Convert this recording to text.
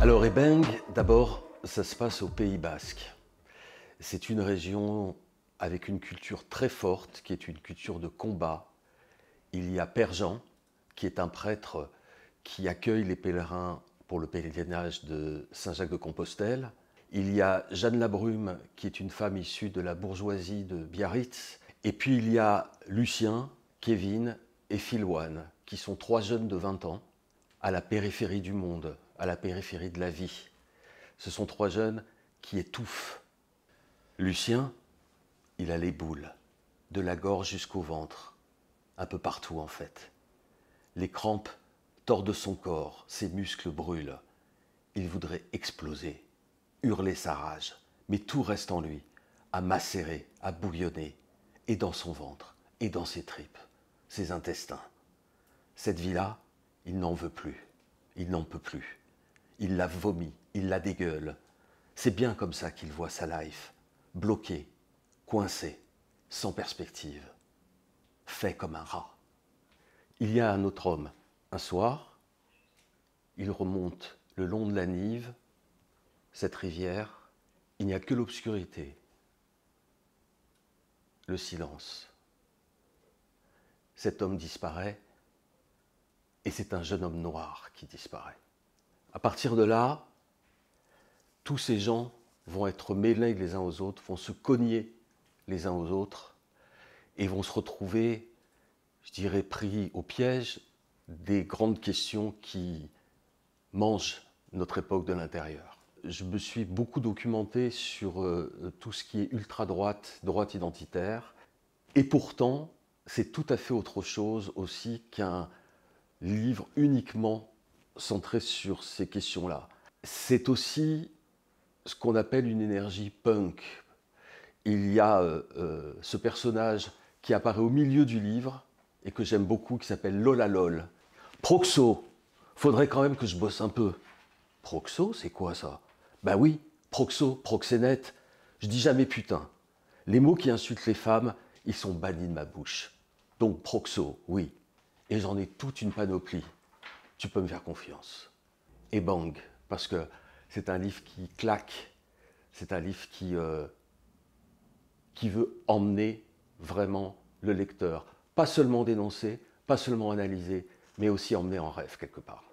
Alors Ebeng, d'abord, ça se passe au Pays Basque. C'est une région avec une culture très forte, qui est une culture de combat. Il y a Père Jean, qui est un prêtre qui accueille les pèlerins pour le pèlerinage de Saint-Jacques-de-Compostelle. Il y a Jeanne Labrume, qui est une femme issue de la bourgeoisie de Biarritz. Et puis il y a Lucien, Kevin et Philoine, qui sont trois jeunes de 20 ans, à la périphérie du monde, à la périphérie de la vie. Ce sont trois jeunes qui étouffent. Lucien, il a les boules, de la gorge jusqu'au ventre, un peu partout en fait. Les crampes tordent son corps, ses muscles brûlent. Il voudrait exploser, hurler sa rage, mais tout reste en lui, à macérer, à bouillonner, et dans son ventre, et dans ses tripes, ses intestins. Cette vie-là, il n'en veut plus, il n'en peut plus. Il la vomit, il la dégueule. C'est bien comme ça qu'il voit sa life, bloquée, coincée, sans perspective, fait comme un rat. Il y a un autre homme. Un soir, il remonte le long de la Nive, cette rivière. Il n'y a que l'obscurité, le silence. Cet homme disparaît et c'est un jeune homme noir qui disparaît. À partir de là, tous ces gens vont être mêlés les uns aux autres, vont se cogner les uns aux autres et vont se retrouver, je dirais, pris au piège des grandes questions qui mangent notre époque de l'intérieur. Je me suis beaucoup documenté sur tout ce qui est ultra-droite, droite identitaire, et pourtant, c'est tout à fait autre chose aussi qu'un livre uniquement centré sur ces questions-là. C'est aussi ce qu'on appelle une énergie punk. Il y a ce personnage qui apparaît au milieu du livre et que j'aime beaucoup, qui s'appelle Lola Lol. Proxo, faudrait quand même que je bosse un peu. Proxo, c'est quoi ça? Ben oui, proxo, proxénète. Je dis jamais putain. Les mots qui insultent les femmes, ils sont bannis de ma bouche. Donc proxo, oui. Et j'en ai toute une panoplie. Tu peux me faire confiance. Et bang, parce que c'est un livre qui claque. C'est un livre qui veut emmener vraiment le lecteur. Pas seulement dénoncer, pas seulement analyser, mais aussi emmener en rêve quelque part.